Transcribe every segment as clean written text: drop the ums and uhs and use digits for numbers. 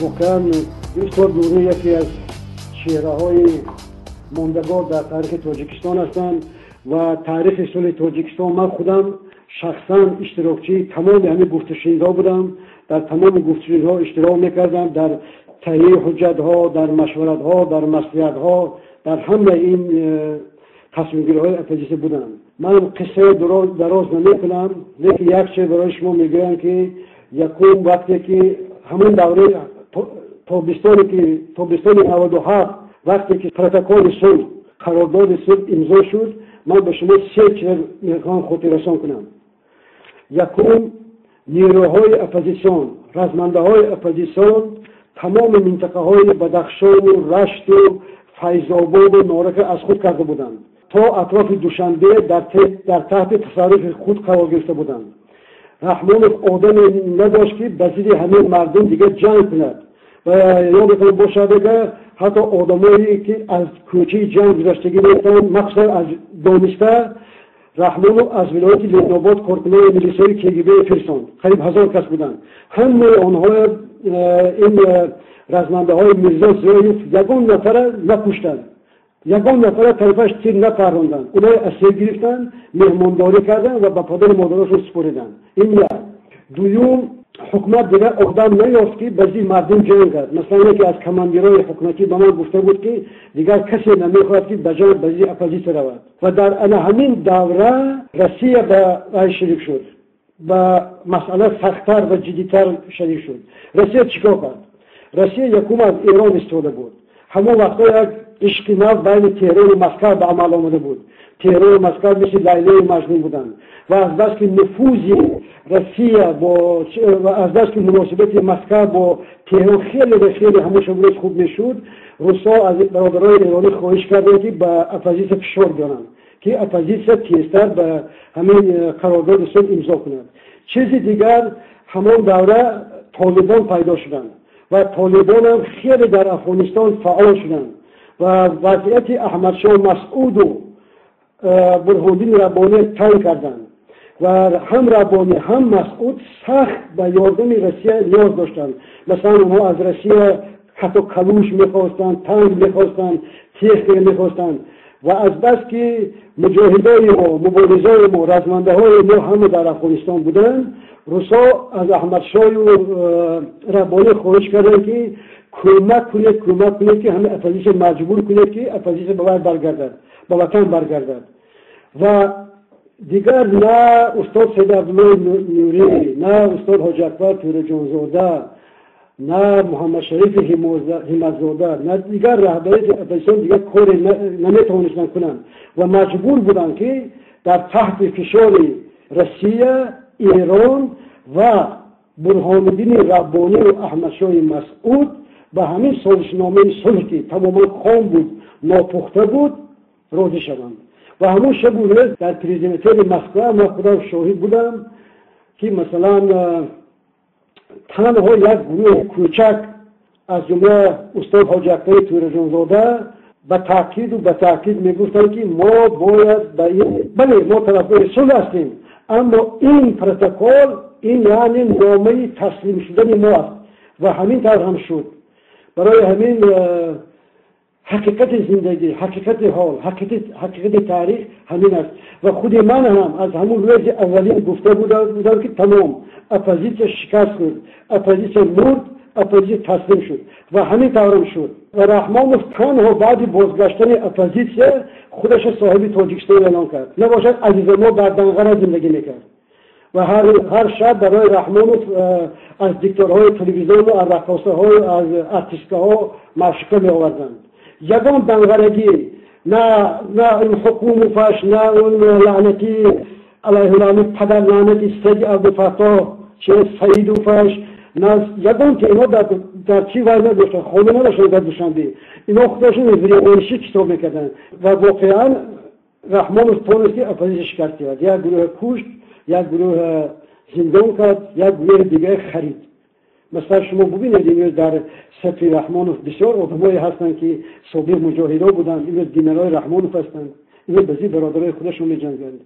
واقعا استاد نوری یکی از چهره‌های ماندگار در تاریخ تاجیکستان هستند و تاریخ صلح تاجیکستان من خودم شخصا اشتراکچی تمام همین گفتگوها بودم، در تمام گفتگوها اشتراک میکردم، در تهیه حجت‌ها، در مشورت‌ها، در مصلحت‌ها، در همه این تصمیم‌گیری‌های اپوزیسیون بودم. من قصه دراز نمی‌کنم، لیکن یک چیز برای شما میگم که یکم وقتی که همون دوره تابستان 97 وقتی که پروتکل صلح قرارداد صلح امضا شد، من به شما سه چیز میخوام خاطررسان کنم. یکم نیروهای اپوزیسیون، رزمنده‌های اپوزیسیون تمام منطقه های بدخشان و رشت و فیض‌آباد و نارک از خود کرده بودند تا اطراف دوشنبه در تحت تصرف خود قرار گرفته بودند. رحمانوف آدم نداشت که بزیر همه مردم دیگه جنگ کند و یادتون باشه که حتی آدمایی که از کوچه جنگ گذشتگی می‌کردند مخصوصا از دانسته رحمانوف از ولایت لبنان کارکنان میلیسای کگب فرستاند. قریب 1000 کس بودند. همه آنها این رزمنده های میرزا زیایف یگان نفر نکشتند، یگان نفر طرفش تیر نپراندند، اونها اسیر گرفتند، مهمانداری کردند و به پدر مادرشون سپردند. این یک. دوم، حکومت دیگر اقدام نیافت که بزی مردم جنگ کرد. مثلا یکی از کماندیرای حکومتی به من گفته بود که دیگر کسی نمیخواهد که بجای بزی اپوزیسیون رود و در همین دوره روسیه به شریک شد و مسئله سخت‌تر و جدی‌تر شریک شد. روسیه چیکار کرد؟ روسیه یکم از ایران استفاده بود. همون وقتا یک عشق نو بین تهران و مسکو به عمل آمده بود. تهران و مسکو مثل لیلی و مجنون بودند و از بس که نفوذ روسیه و از بس که مناسبت مسکو با تهران خیلی همون شمولش خوب نشد، روسا از برادرای ایرانی خواهش کردند که به اپوزیسیون فشار بیارند که اپوزیسیون تیزتر به همین قرارداد صلح امضا کند. چیز دیگر، همون دوره طالبان پیدا شدند و طالبان هم خیلی در افغانستان فعال شدند و وضعیت احمدشاه مسعود و برهانالدین ربانی تنگ کردند و هم ربانی هم مسعود سخت به یاردم روسیه نیاز داشتند. مثلا اونها از روسیه حتی کلوش میخواستند، تنگ میخواستند، تیخ میخواستند و از بس که مجاهدای ما، مبارزای ما، رزمنده های ما همه در افغانستان بودند، روسا از احمدشاه و ربانی خواهش کردند که کمک کنید که همه اپوزیسیون مجبور کنید که اپوزیسیون به وطن برگردد. و دیگر نه استاد سید عبدالله نوری، نه استاد حاجی اکبر توره جانزاده، نه محمد شریف همت‌زاده، نه دیگر رهبری اپوزیسیون دیگر کار نمیتوانستند کنند و مجبور بودند که در تحت فشار روسیه، ایران و برهانالدین ربانی و احمدشاه مسعود به همین سازشنامه صلح که تماما خام بود، ناپخته بود، راضی شدند. و همون شب و روز در پرزیدنسیل مسکو من خودم شاهد بودم که مثلا تنها یک گروه کوچک از جمله استاد حاجی اکبر توره جانزاده به تاکید میگفتند که ما باید بله ما طرفدار صلح هستیم، اما این پروتکل این یعنی نامه تسلیم شدن ما است و همین طور هم شد. برای همین حقیقت زندگی، حقیقت حال، حقیقت تاریخ همین است و خود من هم از همون روز اولی گفته بودم که تمام اپوزیسیون شکست خورد، اپوزیسیون مرد، اپوزیسیون تسلیم شد و همین طور هم شد. و رحمانوف تنها بعد بازگشتن اپوزیسیون خودش صاحب تاجیکستان اعلان کرد، نباشد عزیز ما در دنقره زندگی میکرد و هر شب برای رحمانوف از دیکتورهای تلویزیون و از رقاصه‌ها از ارتیست‌ها معشوقه می آوردند. یگان دنقرگی، نه این حکومتش، نه اون لعنتی علیه لعنت پدر لعنتی سید عبدالفتاح چه سیدوفش، نه یگان که اینا در چی وضع نداشتن، خانه نداشتن در دوشنبه، اینا خودشون ویرانشی کتاب میکردن و واقعا رحمانوف تونست که اپوزیسیون شکست داد. یک گروه کشت، یک گروه زندان کرد، یک گروه دیگه خرید. مثلا شما ببینید در سطح رحمانوف بسیار آدمایی هستند که سابق مجاهدان بودند، این گنرال رحمانوف هستند، این بزی برادرای خودشون می‌جنگند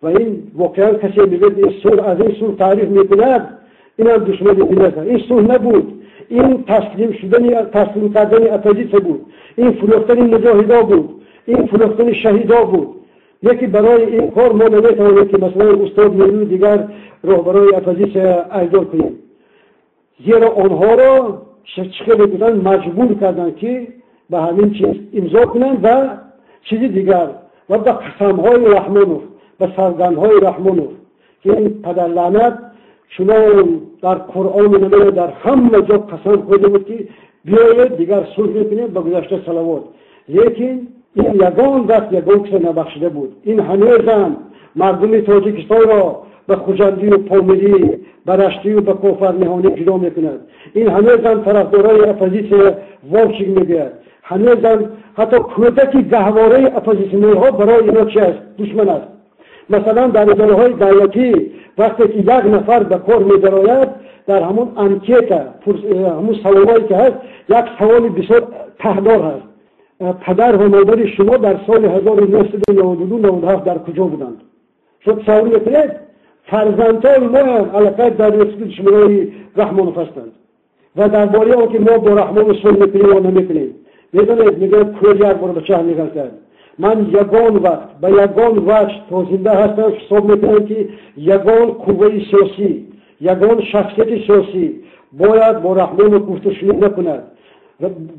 و این واقعا کسی میگه صلح از این صلح تعریف میکند این هم دشمن ملت. این صلح نبود، این تسلیم کردن اپوزیسیون بود، این فروختن مجاهدا بود، این فروختن شهیدا بود. یکی برای این کار ما نمیتوانیم که مثلا استاد نیروی دیگر راهبرای اپوزیسیون ایجاد کنیم، زیرا آنها را شخصی بودن مجبور کردن که به همین چیز امضا کنند و چیزی دیگر و به قسم‌های رحمانوف، به سوگندهای رحمانوف که این پدر لعنت چنان در قرآن نمیده در همه جا قسم خورده بود که بیایید دیگر صلح کنیم به گذشته صلوات. لیکن این یگان وقت یگان کسی نبخشیده بود. این هنوزم مردم تاجیکستان را به خوجندی و پامیری، به رشتی و به کافرنهانی جدا میکند. این هنوزم طرفدارای اپوزیسیون واکشی میگوید. هنوزم حتی کودکی گهواره اپوزیسیونی ها برای اینا چی است؟ دشمن است. مثلا در اداره‌های دولتی وقتی که یک نفر به کار می‌دراید، در همون انکیت، همون سوالایی که هست، یک سوال بسیار تهدار هست: پدر و مادر شما در سال 1992-97 در کجا بودند؟ شد سوال میکنید. فرزندان ما هم علاقه در رسید شمارای رحمانوف هستند و درباره آن که ما با رحمان صلح میکنیم و نمیکنیم. میدونید میگه کل یک بار به چه نگاه کرد. من یگان وقت به یگان وجه تا زنده هستم حساب میکنم که یگان قوه سیاسی، یگان شخصیت سیاسی باید با رحمان گفتشنید نکند.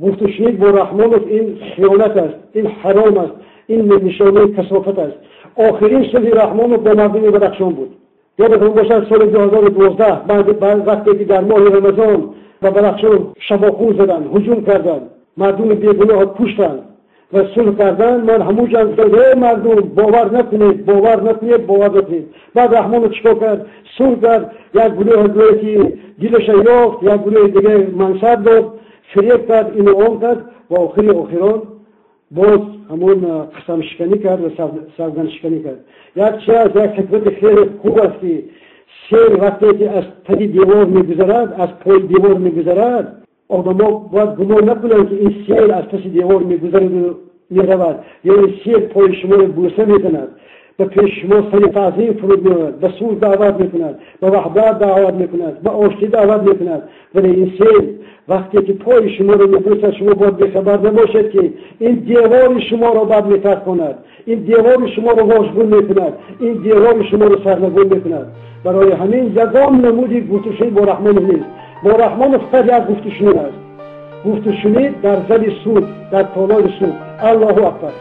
گفتشنید با رحمان این خیانت است، این حرام است، این نشانه کثافت است. آخرین صلح رحمان با مردم بدخشان بود. یادتون باشد سال 2012 بعد وقتی که در ماه رمضان به بدخشان شباخون زدن، هجوم کردن، مردم بیگناه کشتن و صلح کردن. من همون جنگ کردم مردم باور نکنید. بعد رحمان چیکار کرد؟ صلح کرد. یک گروه که دلش یافت، یک گروه دیگه منصب داد، فریب کرد، اینو آن کرد و آخران باز همون قسم شکنی کرد و سوگند شکنی کرد. یک چیز از یک حکمت خیلی خوب است که سیل وقتی که از پای دیوار میگذرد، از پای دیوار میگذرد، آدم‌ها باید گمان نکنند که این سیل از پس دیوار میگذرد و میرود، یعنی سیل پای شما رو بوسه میکند، به پیش شما سر تعظیم فرود میآورد، به صلح دعوت میکند، به وحدت دعوت میکند، به آشتی دعوت میکند. ولی این سیل وقتی که پای شما رو میبوسد، شما باید بخبر نباشد که این دیوار شما را بد میترکاند، این دیوار شما را واژگون میکند، این دیوار شما را سرنگون میکند. برای همین یگان نمودی گفتشنید با رحمان نیست. با رحمان فقط یک گفتشنید است. گفتشنید در زل صلح، در تالار صلح. الله اکبر.